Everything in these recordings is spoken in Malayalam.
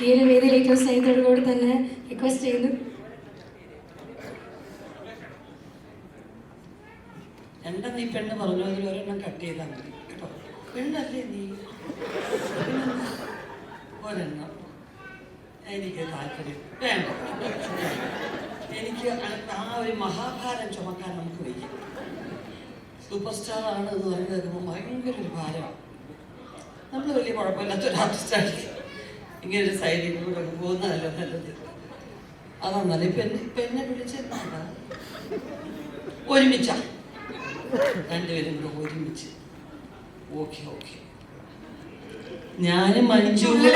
ഈ ഒരു വേദിയിൽ ഏറ്റവും സ്നേഹത്തോടുകൂടി തന്നെ റിക്വസ്റ്റ് ചെയ്യുന്നു. രണ്ടാം നീ പെണ്ണ് പറഞ്ഞു അതിൽ ഒരെണ്ണം കട്ട് ചെയ്താൽ മതി കേട്ടോ. പെണ്ണല്ലേ നീ, ഒരെണ്ണം എനിക്ക് താല്പര്യം വേണ്ട. എനിക്ക് ആ ഒരു മഹാഭാരം ചുമക്കാൻ നമുക്ക് വയ്യ. സൂപ്പർ സ്റ്റാർ ആണ് എന്ന് പറയുന്നത് കേൾക്കുമ്പോൾ ഭയങ്കര ഒരു ഭാരമാണ്. നമ്മൾ വലിയ കുഴപ്പമില്ലാത്തൊരു ആർട്ടിസ്റ്റാണ്. ഇങ്ങനെ ഒരു സൈഡിൽ കൂടെ പോകുന്നതല്ല നല്ലത്. അതാന്നല്ലേ പെണ്ണെ വിളിച്ചെന്താ ഒരുമിച്ച രണ്ടുപേരും കൂടെ ഒരുമിച്ച്. Okay okay. ഞാനും മഞ്ജുവിന്റെ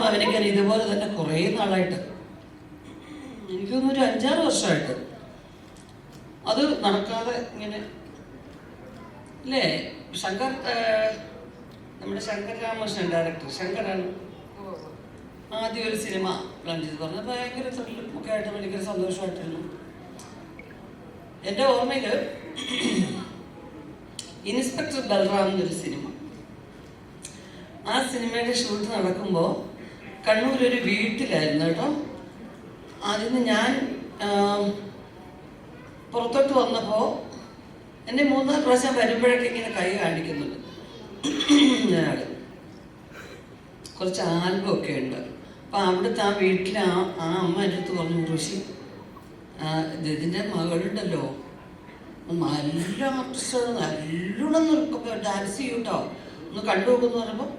അവനൊക്കെ ഇതുപോലെ തന്നെ കുറേ നാളായിട്ട്, എനിക്കൊന്നൊരു 5-6 വർഷമായിട്ട് അത് നടക്കാതെ ഇങ്ങനെ അല്ലേ. ശങ്കർ, നമ്മുടെ ശങ്കർ രാമകൃഷ്ണൻ ഡയറക്ടർ ശങ്കറാണ് ആദ്യം ഒരു സിനിമ പ്ലാൻ ചെയ്ത് പറഞ്ഞത്. ഭയങ്കര ത്രില്ലും ഒക്കെ ആയിട്ട് ഭയങ്കര സന്തോഷമായിട്ടിരുന്നു. എൻ്റെ ഓർമ്മയിൽ ഇൻസ്പെക്ടർ ബൽറാം എന്നൊരു സിനിമ, ആ സിനിമയുടെ ഷൂട്ട് നടക്കുമ്പോൾ കണ്ണൂരൊരു വീട്ടിലായിരുന്നു കേട്ടോ. അതിന് ഞാൻ പുറത്തോട്ട് വന്നപ്പോൾ എന്നെ 3-4 പ്രാവശ്യം വരുമ്പോഴൊക്കെ ഇങ്ങനെ കൈ കാണിക്കുന്നുണ്ട് അയാൾ. കുറച്ച് ആൽബം ഒക്കെ ഉണ്ട്. അപ്പം അവിടുത്തെ ആ വീട്ടിൽ ആ അമ്മ എൻ്റെ അടുത്ത് പറഞ്ഞു, ഋഷി ഇതിൻ്റെ മകളുണ്ടല്ലോ നല്ല ആർട്ടിസ്റ്റാണ്, നല്ലോണം ഡാൻസ് ചെയ്യും കേട്ടോ, ഒന്ന് കണ്ടു നോക്കുമെന്ന് പറയുമ്പോൾ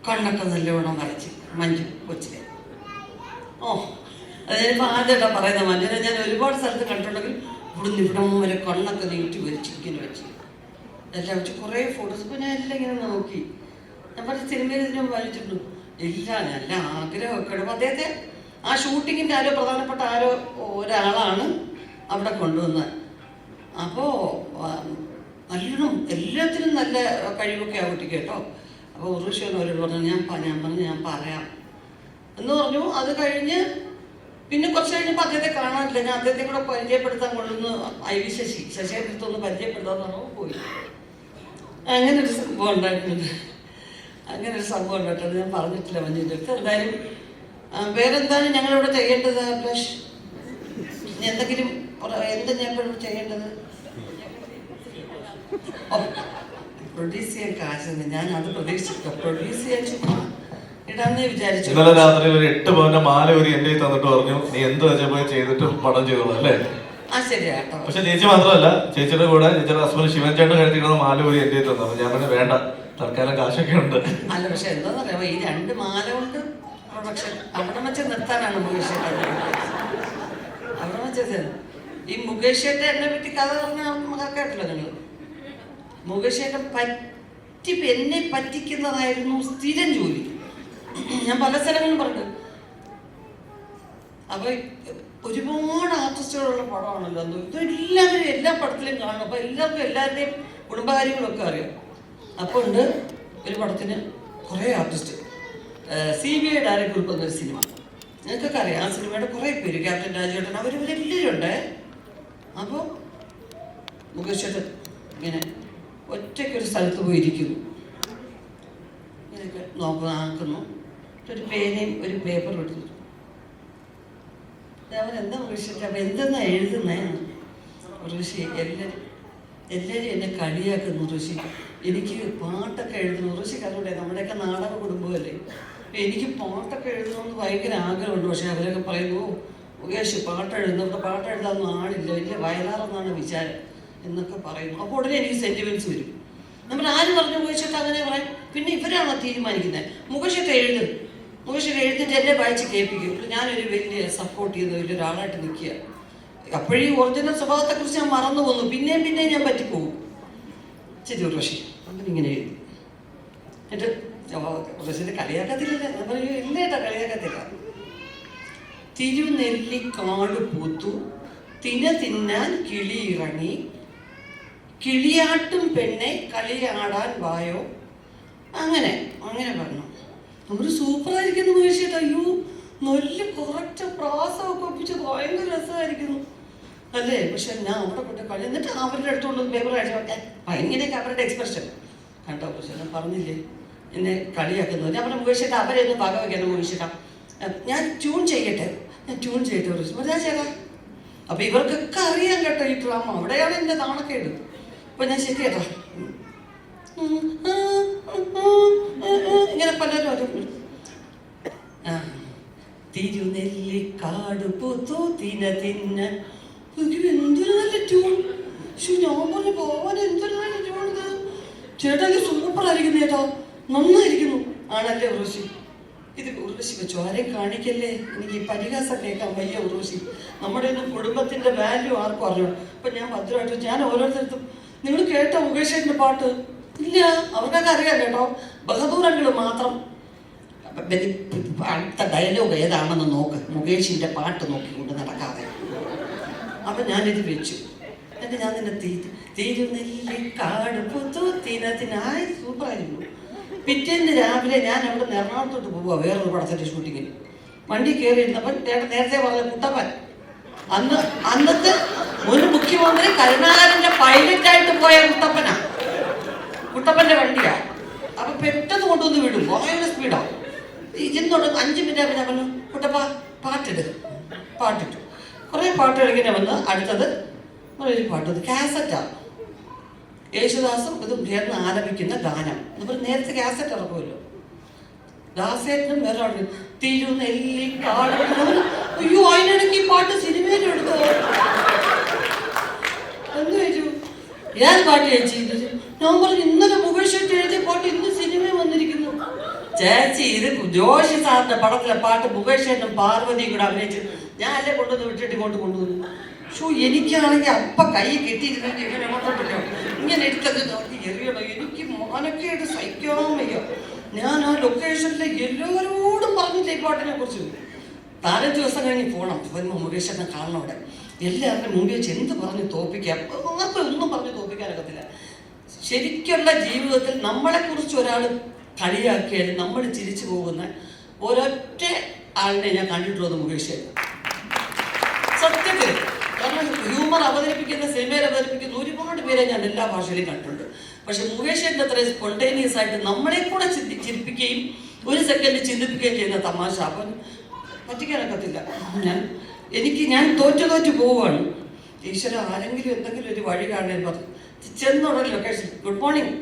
കണ്ണൊക്കെ നല്ലവണ്ണം വരച്ച് മഞ്ജു കൊച്ചിലെ. ഓ അത് ഞാനിപ്പോൾ ആദ്യമായിട്ടാണ് പറയുന്നത്. മഞ്ജുനെ ഞാൻ ഒരുപാട് സ്ഥലത്ത് കണ്ടിട്ടുണ്ടെങ്കിൽ ഇവിടുന്ന് ഇവിടം വരെ കണ്ണൊക്കെ നീട്ടി വരച്ച് ഇങ്ങനെ വെച്ച് എല്ലാം വെച്ച് കുറേ ഫോട്ടോസ്. ഇപ്പോൾ ഞാൻ എല്ലാം ഇങ്ങനെ നോക്കി. ഞാൻ പറഞ്ഞ സിനിമയിൽ ഇതിനും വായിച്ചിട്ടുണ്ട്. ഇല്ല, നല്ല ആഗ്രഹമൊക്കെ ഇടും. അദ്ദേഹത്തെ ആ ഷൂട്ടിങ്ങിൻ്റെ പ്രധാനപ്പെട്ട ഒരാളാണ് അവിടെ കൊണ്ടുവന്നത്. അപ്പോൾ നല്ലോണം എല്ലാത്തിനും നല്ല കഴിവൊക്കെ ആ കുട്ടിക്ക് കേട്ടോ. അപ്പോൾ ഉറുഷ്വൻ അവരോട് പറഞ്ഞു, ഞാൻ പറയാം എന്ന് പറഞ്ഞു. അത് കഴിഞ്ഞ് പിന്നെ കുറച്ച് കഴിഞ്ഞപ്പോൾ അദ്ദേഹത്തെ കാണാനില്ല. ഞാൻ അദ്ദേഹത്തെ കൂടെ പരിചയപ്പെടുത്താൻ കൊള്ളുന്നു IV ശശിയെ അടുത്തൊന്ന് പരിചയപ്പെടുത്താന്ന് പറഞ്ഞു പോയി. അങ്ങനെ ഒരു സംഭവം ഉണ്ടായിട്ടുണ്ട്. ഞാൻ പറഞ്ഞിട്ടില്ല മഞ്ജുവിൻ്റെ അടുത്ത്. എന്തായാലും വേറെന്താണ് ഞങ്ങളിവിടെ ചെയ്യേണ്ടത് അഭിലാഷ്? എന്തെങ്കിലും എന്താ ഞാൻ ഇപ്പോൾ ചെയ്യേണ്ടത്? പ്രൊഡ്യൂസ് ചെയ്യാൻ കാശ് ഞാൻ അത് പ്രതീക്ഷിച്ചില്ല. പ്രൊഡ്യൂസ് ചെയ്യാൻ ചുമ്മാ ഇടാന്നേ വിചാരിച്ചു. ഇന്നലെ രാത്രി ഒരു 8 പവന്റെ മാല ഒരു എൻ്റെ തന്നിട്ട് പറഞ്ഞു, നീ എന്ത് വെച്ചാൽ പോയി ചെയ്തിട്ട് പടം ചെയ്തോളൂ അല്ലേ? ആ ശരിയാട്ടോ. പക്ഷെ ചേച്ചി മാത്രമല്ല, ചേച്ചിയുടെ കൂടെ ചേച്ചിയുടെ ഹസ്ബൻഡ് ശിവൻ ചേട്ടൻ കരുതിക്കുന്ന മാല ഒരു എൻ്റെ തന്നു. ഞാൻ പറഞ്ഞു വേണ്ട, തൽക്കാലം കാശൊക്കെ ഉണ്ട്. അല്ല പക്ഷെ എന്താന്ന് പറയാ, ഈ 2 മാല കൊണ്ട് പ്രൊഡക്ഷൻ അവിടെ വെച്ച് നിർത്താനാണ് മുകേഷ് അവിടെ വെച്ചത്. ഈ മുകേഷ് എന്നെ പറ്റി കഥ പറഞ്ഞ കേട്ടല്ലോ നിങ്ങൾ. മുകേഷ് എന്നെ പറ്റിക്കുന്നതായിരുന്നു സ്ഥിരം ജോലി. ഞാൻ പല സ്ഥലങ്ങളും പറഞ്ഞു. അപ്പൊ ഒരുപാട് ആർട്ടിസ്റ്റുകളുള്ള പടമാണല്ലോ അന്ന്. ഇതെല്ലാവരും എല്ലാ പടത്തിലും കാണും. അപ്പൊ എല്ലാവർക്കും എല്ലാവരുടെയും കുടുംബകാര്യങ്ങളൊക്കെ അറിയാം. അപ്പോൾ ഉണ്ട് ഒരു പടത്തിന് കുറേ ആർട്ടിസ്റ്റ്. CBI ഡയറക്ടർ എന്നൊരു സിനിമ നിങ്ങൾക്കൊക്കെ അറിയാം. ആ സിനിമയുടെ കുറേ പേര്, ക്യാപ്റ്റൻ രാജേട്ടൻ, അവരെല്ലാവരും ഉണ്ട്. അപ്പോൾ മുകേഷ് ചേട്ടൻ ഇങ്ങനെ ഒറ്റയ്ക്കൊരു സ്ഥലത്ത് പോയിരിക്കുന്നു. ഇങ്ങനെയൊക്കെ ആക്കുന്നു. ഒരു പേനയും ഒരു പേപ്പറും എടുത്തു. അവരെന്താ മുകേഷ് ചേട്ടൻ അപ്പം എന്തെന്നാ എഴുതുന്നേ? ഋഷി എല്ലാവരും എന്നെ കളിയാക്കുന്നു. ഋഷി എനിക്ക് പാട്ടൊക്കെ എഴുതുന്നു. ഋഷി കണ്ടൂടെ, നമ്മുടെയൊക്കെ നാടക കുടുംബമല്ലേ. എനിക്ക് പാട്ടൊക്കെ എഴുതണമെന്ന് ഭയങ്കര ആഗ്രഹമുണ്ട്. പക്ഷെ അവരൊക്കെ പറയുന്നു, മുകേഷ് പാട്ട് എഴുതുന്നവരുടെ പാട്ട് എഴുതാനൊന്നും ആളില്ല, വലിയ വയലാറെന്നാണ് വിചാരം എന്നൊക്കെ പറയുന്നു. അപ്പോൾ ഉടനെ എനിക്ക് സെൻറ്റിമെൻറ്റ്സ് വരും. നമ്മൾ ആര് പറഞ്ഞു മുകേഷൊക്കെ അങ്ങനെ പറയും? പിന്നെ ഇവരാണോ തീരുമാനിക്കുന്നത്? മുകേഷൊക്കെ എഴുതിട്ട് എന്നെ വായിച്ച് കേൾപ്പിക്കും. ഞാനൊരു വലിയ സപ്പോർട്ട് ചെയ്യുന്ന വലിയൊരാളായിട്ട് നിൽക്കുക. അപ്പോഴീ ഒറിജിനൽ സ്വഭാവത്തെക്കുറിച്ച് ഞാൻ മറന്നു പോകുന്നു. പിന്നെയും ഞാൻ പറ്റിപ്പോകും. ശരി ഋഷി അങ്ങനെ ഇങ്ങനെ എഴുതി. എന്നിട്ട് ഋഷിന്റെ കളിയാക്കത്തില്ല. ഞാൻ പറയൂ ഇല്ല കേട്ടോ, കളിയാക്കത്തില്ല. തിരുനെല്ലിക്കാട് പൂത്തു തിന്നാൻ കിളി ഇറങ്ങി, കിളിയാട്ടും പെണ്ണെ കളിയാടാൻ വായോ. അങ്ങനെ പറഞ്ഞു. ഒരു സൂപ്പറായിരിക്കുന്നു മുകേഷ്. അയ്യോ നല്ല കറക്റ്റ് പ്രാസമൊക്കെ ഒപ്പിച്ച് ഭയങ്കര രസമായിരിക്കുന്നു അല്ലേ? പക്ഷെ ഞാൻ അവിടെ പോയിട്ട് കളി. എന്നിട്ട് അവരുടെ അടുത്തോണ്ട് പേപ്പർ അയച്ചു. ഭയങ്കരയൊക്കെ അവരുടെ എക്സ്പ്രഷൻ കണ്ടോ? പക്ഷെ ഞാൻ പറഞ്ഞില്ലേ എന്നെ കളിയാക്കുന്നു. ഞാൻ പറഞ്ഞ മുകേഷ് അവരെയൊന്നും പക വയ്ക്കണം മുകേഷ്. ഞാൻ ട്യൂൺ ചെയ്യട്ടെ ഉർവശി പറഞ്ഞാൽ ചേട്ടാ. അപ്പൊ ഇവർക്കൊക്കെ അറിയാൻ കേട്ടോ ഈ ഡ്രാമ, അവിടെയാണ് എൻ്റെ നാണക്കേട്. അപ്പൊ ഞാൻ ശരി ചേട്ടാ ഇങ്ങനെ പലരും അത് തിരുനെല്ലിക്കാട് പൂത്തു തിന്ന എന്തൊരു നല്ല ട്യൂൺ. ഞാൻ പറഞ്ഞു പോവാൻ എന്തൊരു നല്ല ട്യൂൺ ഇത്. ചേട്ടാ ഇത് സൂപ്പർ ആയിരിക്കുന്നു ചേട്ടാ, നന്നായിരിക്കുന്നു. ആണല്ലേ ഉർവശി? ഇത് ഉർവശി വെച്ചു ആരെയും കാണിക്കല്ലേ, എനിക്ക് ഈ പരിഹാസം കേൾക്കാൻ വയ്യ ഉർവശി. നമ്മുടെ ഒന്നും കുടുംബത്തിന്റെ വാല്യൂ ആർക്കും അറിയണം. അപ്പൊ ഞാൻ ഭദ്രമായിട്ട് ഞാൻ ഓരോരുത്തർക്കും നിങ്ങൾ കേട്ടോ മുകേഷിന്റെ പാട്ട്? ഇല്ല, അവർക്കൊക്കെ അറിയാം കേട്ടോ. ബഹദൂറങ്കിൾ മാത്രം അടുത്ത ഡയലോഗ് ഏതാണെന്ന് നോക്ക്, മുകേഷിന്റെ പാട്ട് നോക്കിക്കൊണ്ട് നടക്കാതെ. അപ്പൊ ഞാനിത് വെച്ചു. എന്നിട്ട് ഞാൻ നിന്നെ തിരുനെല്ലിക്കാട് പൂത്തു തിനായി സൂപ്പറായിരുന്നു. പിറ്റേന്ന് രാവിലെ ഞാൻ അവിടെ നിന്ന് എറണാകുളത്തോട്ട് പോവുക വേറൊരു പടത്തിന്റെ ഷൂട്ടിങ്ങിന്. വണ്ടി കയറി ഇരുന്നപ്പോൾ നേരത്തെ പറഞ്ഞ കുട്ടപ്പൻ, അന്നത്തെ ഒരു മുഖ്യമന്ത്രി കരുണാകരന്റെ പൈലറ്റായിട്ട് പോയ കുട്ടപ്പന്റെ വണ്ടിയാ. അപ്പൊ പെട്ടെന്ന് കൊണ്ടുവന്ന് വിടും, ഭയങ്കര സ്പീഡാ. ഇതിനോട് 5 മിനിറ്റ് ആകുമ്പോൾ ഞാൻ പറഞ്ഞു കുട്ടപ്പ പാട്ടിട്ടു. കുറെ പാട്ട് കളിക്കുന്ന വന്ന് അടുത്തത് ഒരു പാട്ട് കാസറ്റാ, യേശുദാസും ഇതും ചേർന്ന് ആലപിക്കുന്ന ഗാനം. നമ്മൾ നേരത്തെ കാസറ്റ് ഇറക്കുമല്ലോ. ദാസേട്ടനും വേറെ തിരുനെല്ലിക്കാട്. അയ്യോ, അതിനിടയ്ക്ക് ഈ പാട്ട് സിനിമയിൽ എടുത്തോ? എന്ത് ചോദിച്ചു? ഏത് പാട്ട് ചേച്ചി? ഞാൻ പറഞ്ഞു ഇന്നലെ മുകേഷ് എഴുതിയ പാട്ട് ഇന്ന് സിനിമയിൽ വന്നിരിക്കുന്നു. ചേച്ചി ഇത് ജോഷി സാറിന്റെ പടത്തിലെ പാട്ട് മുകേഷേനും പാർവതിയും കൂടെ അഭിനയിച്ചു. ഞാൻ അല്ലേ കൊണ്ടുവന്ന് വിട്ടിട്ട് കൊണ്ടുവന്നു. എനിക്കാണെങ്കിൽ അപ്പ കൈ കെട്ടിയിരുന്നിട്ട് ഇങ്ങനെ എടുത്തത് എറിയണം. എനിക്ക് മോനൊക്കെയായിട്ട് സഹിക്കാൻ വയ്യ. ഞാൻ ആ ലൊക്കേഷനിലെ എല്ലാവരോടും പറഞ്ഞില്ല ഈ പാട്ടിനെ കുറിച്ച്. 4 ദിവസം കഴിഞ്ഞ് പോകണം, മുകേഷനെ കാണണം. അവിടെ എല്ലാവരുടെ മുമ്പിൽ വെച്ച് എന്ത് പറഞ്ഞ് തോപ്പിക്കാം? ആർക്കും ഒന്നും പറഞ്ഞ് തോപ്പിക്കാനൊക്കത്തില്ല. ശരിക്കുള്ള ജീവിതത്തിൽ നമ്മളെക്കുറിച്ച് ഒരാൾ കളിയാക്കിയാലും നമ്മൾ ചിരിച്ചു പോകുന്ന ഒരൊറ്റ ആളിനെ ഞാൻ കണ്ടിട്ടുള്ളത് മുകേഷ്. സത്യത്തിൽ കാരണം ഹ്യൂമർ അവതരിപ്പിക്കുന്ന, സിനിമയിൽ അവതരിപ്പിക്കുന്ന ഒരുപാട് പേരെ ഞാൻ എല്ലാ ഭാഷയിലും കണ്ടിട്ടുണ്ട്. പക്ഷെ മുകേഷിന്റെ അത്ര സ്പോണ്ടേനിയസ് ആയിട്ട് നമ്മളെ കൂടെ ചിരിപ്പിക്കുകയും 1 സെക്കൻഡ് ചിന്തിപ്പിക്കുകയും ചെയ്യുന്ന തമാശ അപ്പം പറ്റിക്കാനൊക്കത്തില്ല. ഞാൻ തോറ്റു പോവുകയാണ്. ഈശ്വര ആരെങ്കിലും എന്തെങ്കിലും ഒരു വഴി കാണാൻ പറഞ്ഞു ചെന്നുടനെ ലൊക്കേഷൻ ഗുഡ് മോർണിംഗ്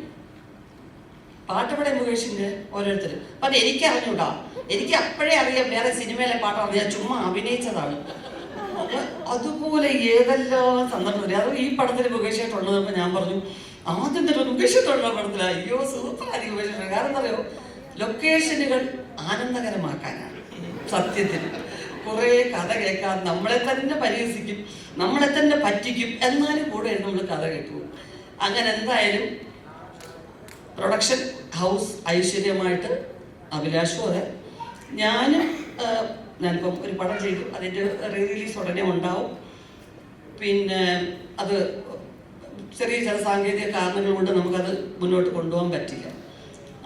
പാട്ടവിടെ മുകേഷിന്റെ ഓരോരുത്തർ പറഞ്ഞു. എനിക്ക് അറിഞ്ഞൂടാ, എനിക്ക് അപ്പോഴേ അറിയാം വേറെ സിനിമയിലെ പാട്ടാണ്, ഞാൻ ചുമ്മാ അഭിനയിച്ചതാണ്. അതുപോലെ ഏതെല്ലാം സന്ദർഭത്തിൽ അത് ഈ പടത്തിൽ മുകേഷായിട്ടുള്ളതപ്പോൾ ഞാൻ പറഞ്ഞു ആദ്യം തന്നെ മുകേഷായിട്ടുള്ള പടത്തിൽ അയ്യോ സൂപ്പറായിരിക്കും മുകേഷ്. കാരണം എന്താ പറയുക, ലൊക്കേഷനുകൾ ആനന്ദകരമാക്കാനാണ്. സത്യത്തിൽ കുറേ കഥ കേൾക്കാൻ നമ്മളെ തന്നെ പരിഹസിക്കും, നമ്മളെ തന്നെ പറ്റിക്കും, എന്നാലും കൂടെ നമ്മൾ കഥ കേട്ടു. അങ്ങനെ എന്തായാലും പ്രൊഡക്ഷൻ ഹൗസ് ഐശ്വര്യമായിട്ട് അഭിലാഷും അതെ ഞാനിപ്പം ഒരു പടം ചെയ്തു, അതിൻ്റെ റിലീസ് ഉടനെ ഉണ്ടാവും. പിന്നെ അത് ചെറിയ ചില സാങ്കേതിക കാരണങ്ങൾ കൊണ്ട് നമുക്കത് മുന്നോട്ട് കൊണ്ടുപോകാൻ പറ്റില്ല.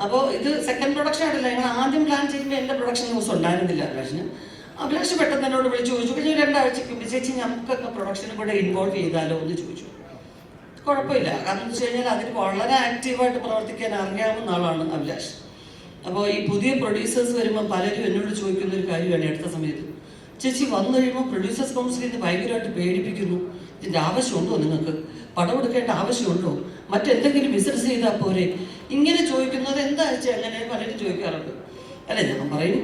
അപ്പോൾ ഇത് സെക്കൻഡ് പ്രൊഡക്ഷൻ ആയിട്ടില്ല. ഞങ്ങൾ ആദ്യം പ്ലാൻ ചെയ്യുമ്പോൾ എൻ്റെ പ്രൊഡക്ഷൻ ഹൗസ് ഉണ്ടായിരുന്നില്ല അഭിലാഷ് പെട്ടെന്ന് എന്നോട് വിളിച്ച് ചോദിച്ചു. കഴിഞ്ഞ 2 ആഴ്ചയ്ക്ക് ചേച്ചി നമുക്കൊക്കെ പ്രൊഡക്ഷനും കൂടെ ഇൻവോൾവ് ചെയ്താലോ എന്ന് ചോദിച്ചു. കുഴപ്പമില്ല, കാരണം എന്ന് വെച്ച് കഴിഞ്ഞാൽ അതിന് വളരെ ആക്റ്റീവായിട്ട് പ്രവർത്തിക്കാൻ അറിയാവുന്ന ആളാണ് അഭിലാഷ്. അപ്പോൾ ഈ പുതിയ പ്രൊഡ്യൂസേഴ്സ് വരുമ്പോൾ പലരും എന്നോട് ചോദിക്കുന്ന ഒരു കാര്യമാണ് അടുത്ത സമയത്ത്, ചേച്ചി വന്നു കഴിയുമ്പോൾ പ്രൊഡ്യൂസേഴ്സ് കൗൺസിലിൽ നിന്ന് ഭയങ്കരമായിട്ട് പേടിപ്പിക്കുന്നു, ഇതിൻ്റെ ആവശ്യമുണ്ടോ, നിങ്ങൾക്ക് പടം എടുക്കേണ്ട ആവശ്യമുണ്ടോ, മറ്റെന്തെങ്കിലും ബിസിനസ് ചെയ്താൽ പോരെ, ഇങ്ങനെ ചോദിക്കുന്നത് എന്താ വെച്ചാൽ അങ്ങനെ പലരും ചോദിക്കാറുണ്ട്. അല്ലേ, ഞാൻ പറയും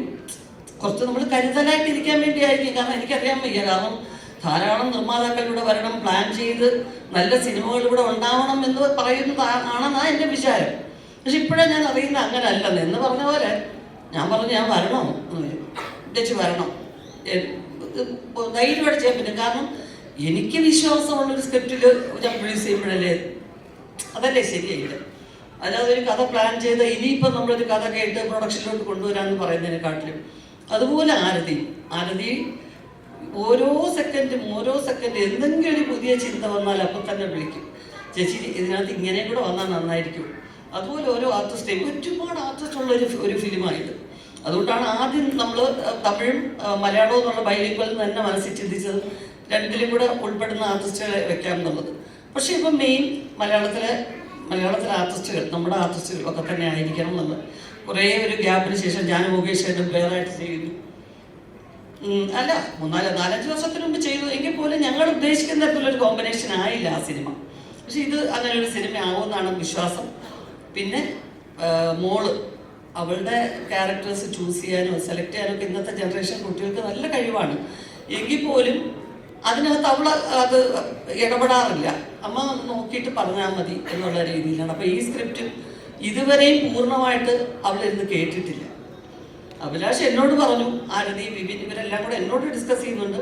കുറച്ച് നമ്മൾ കരുതലായിട്ട് ഇരിക്കാൻ വേണ്ടിയായിരിക്കും. കാരണം എനിക്കറിയാൻ വയ്യ, കാരണം ധാരാളം നിർമ്മാതാക്കൾ ഇവിടെ വരണം, പ്ലാൻ ചെയ്ത് നല്ല സിനിമകൾ ഇവിടെ ഉണ്ടാവണം എന്ന് പറയുന്നതാണെന്നാണ് എൻ്റെ വിചാരം. പക്ഷെ ഇപ്പോഴേ ഞാൻ അറിയുന്ന അങ്ങനെ അല്ലെന്ന് എന്ന് പറഞ്ഞ പോലെ ഞാൻ പറഞ്ഞു ഞാൻ വരണോ ചേച്ചി വരണം, ധൈര്യമായിട്ട് ചെയ്യാൻ പറ്റും. കാരണം എനിക്ക് വിശ്വാസമുള്ളൊരു സ്ക്രിപ്റ്റിൽ ഞാൻ പ്രൊഡ്യൂസ് ചെയ്യുമ്പോഴല്ലേ അതല്ലേ ശരിയായില്ല. അല്ലാതെ ഒരു കഥ പ്ലാൻ ചെയ്ത് ഇനിയിപ്പം നമ്മളൊരു കഥ കേട്ട് പ്രൊഡക്ഷനിലോട്ട് കൊണ്ടുവരാമെന്ന് പറയുന്നതിനെക്കാട്ടിലും അതുപോലെ ആരതി ഓരോ സെക്കൻഡും എന്തെങ്കിലും ഒരു പുതിയ ചിന്ത വന്നാൽ അപ്പം തന്നെ വിളിക്കും, ചേച്ചി ഇതിനകത്ത് ഇങ്ങനെ കൂടെ വന്നാൽ നന്നായിരിക്കും. അതുപോലെ ഓരോ ആർട്ടിസ്റ്റേയും ഒരുപാട് ആർട്ടിസ്റ്റ് ഉള്ള ഒരു ഫിലിമായിട്ട്. അതുകൊണ്ടാണ് ആദ്യം നമ്മൾ തമിഴും മലയാളവും എന്നുള്ള ബൈലിംഗ്വൽ തന്നെ മനസ്സിൽ ചിന്തിച്ചത് 2ലും കൂടെ ഉൾപ്പെടുന്ന ആർട്ടിസ്റ്റുകളെ വെക്കാം എന്നുള്ളത്. പക്ഷേ ഇപ്പം മെയിൻ മലയാളത്തിലെ ആർട്ടിസ്റ്റുകൾ, നമ്മുടെ ആർട്ടിസ്റ്റുകൾ ഒക്കെ തന്നെ ആയിരിക്കണം എന്നുള്ളത്. കുറേ ഒരു ഗ്യാപ്പിന് ശേഷം ഞാൻ മുകേഷായിട്ടും വേറായിട്ട് ചെയ്യുന്നു. അല്ല 4-5 വർഷത്തിന് മുമ്പ് ചെയ്തു എങ്കിൽ പോലും ഞങ്ങൾ ഉദ്ദേശിക്കുന്ന തരത്തിലൊരു കോമ്പിനേഷൻ ആയില്ല ആ സിനിമ. പക്ഷെ ഇത് അങ്ങനെ ഒരു സിനിമ ആവുമെന്നാണ് വിശ്വാസം. പിന്നെ മോള് അവളുടെ ക്യാരക്ടേഴ്സ് ചൂസ് ചെയ്യാനും സെലക്ട് ചെയ്യാനും ഒക്കെ ഇന്നത്തെ ജനറേഷൻ കുട്ടികൾക്ക് നല്ല കഴിവാണ്. എങ്കിൽ പോലും അതിനകത്ത് അവൾ അത് ഇടപെടാറില്ല. അമ്മ നോക്കിയിട്ട് പറഞ്ഞാൽ മതി എന്നുള്ള രീതിയിലാണ്. അപ്പോൾ ഈ സ്ക്രിപ്റ്റ് ഇതുവരെയും പൂർണ്ണമായിട്ട് അവളിരുന്ന് കേട്ടിട്ടില്ല. അഭിലാഷ് എന്നോട് പറഞ്ഞു, ആരതി, വിപിൻ ഇവരെല്ലാം കൂടെ എന്നോട് ഡിസ്കസ് ചെയ്യുന്നുണ്ട്,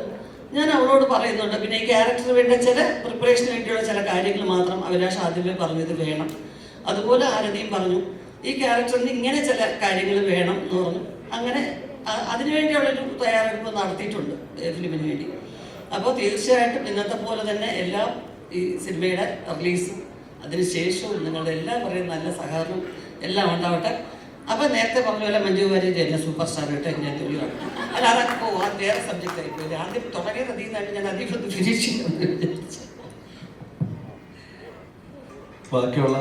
ഞാൻ അവളോട് പറയുന്നുണ്ട്. പിന്നെ ഈ ക്യാരക്ടറിന് വേണ്ട ചില പ്രിപ്പറേഷന് വേണ്ടിയുള്ള ചില കാര്യങ്ങൾ മാത്രം അഭിലാഷ് ആദ്യമേ പറഞ്ഞത് വേണം. അതുപോലെ ആരതിയും പറഞ്ഞു ഈ ക്യാരക്ടറിന് ഇങ്ങനെ ചില കാര്യങ്ങൾ വേണം എന്ന് പറഞ്ഞു. അങ്ങനെ അതിനുവേണ്ടിയുള്ളൊരു തയ്യാറെടുപ്പ് നടത്തിയിട്ടുണ്ട് ഫിലിമിന് വേണ്ടി. അപ്പോൾ തീർച്ചയായിട്ടും ഇന്നത്തെ പോലെ തന്നെ എല്ലാം ഈ സിനിമയുടെ റിലീസും അതിനുശേഷവും നിങ്ങളുടെ എല്ലാം പറയുന്ന നല്ല സഹകരണം എല്ലാം ഉണ്ടാവട്ടെ. അപ്പം നേരത്തെ പറഞ്ഞ പോലെ മഞ്ജു വാര്യർ എന്നെ സൂപ്പർ സ്റ്റാർ ഇട്ട് ഞാൻ തൊഴിലാണ്. അല്ല അതൊക്കെ പോവാൻ വേറെ സബ്ജക്റ്റ് ആയിപ്പോയി. ആദ്യം തുടങ്ങിയത് അതിൽ നിന്നായിട്ട് ഞാൻ അധികം ഫിനിഷ് ചെയ്യുന്നു. ബാക്കിയുള്ള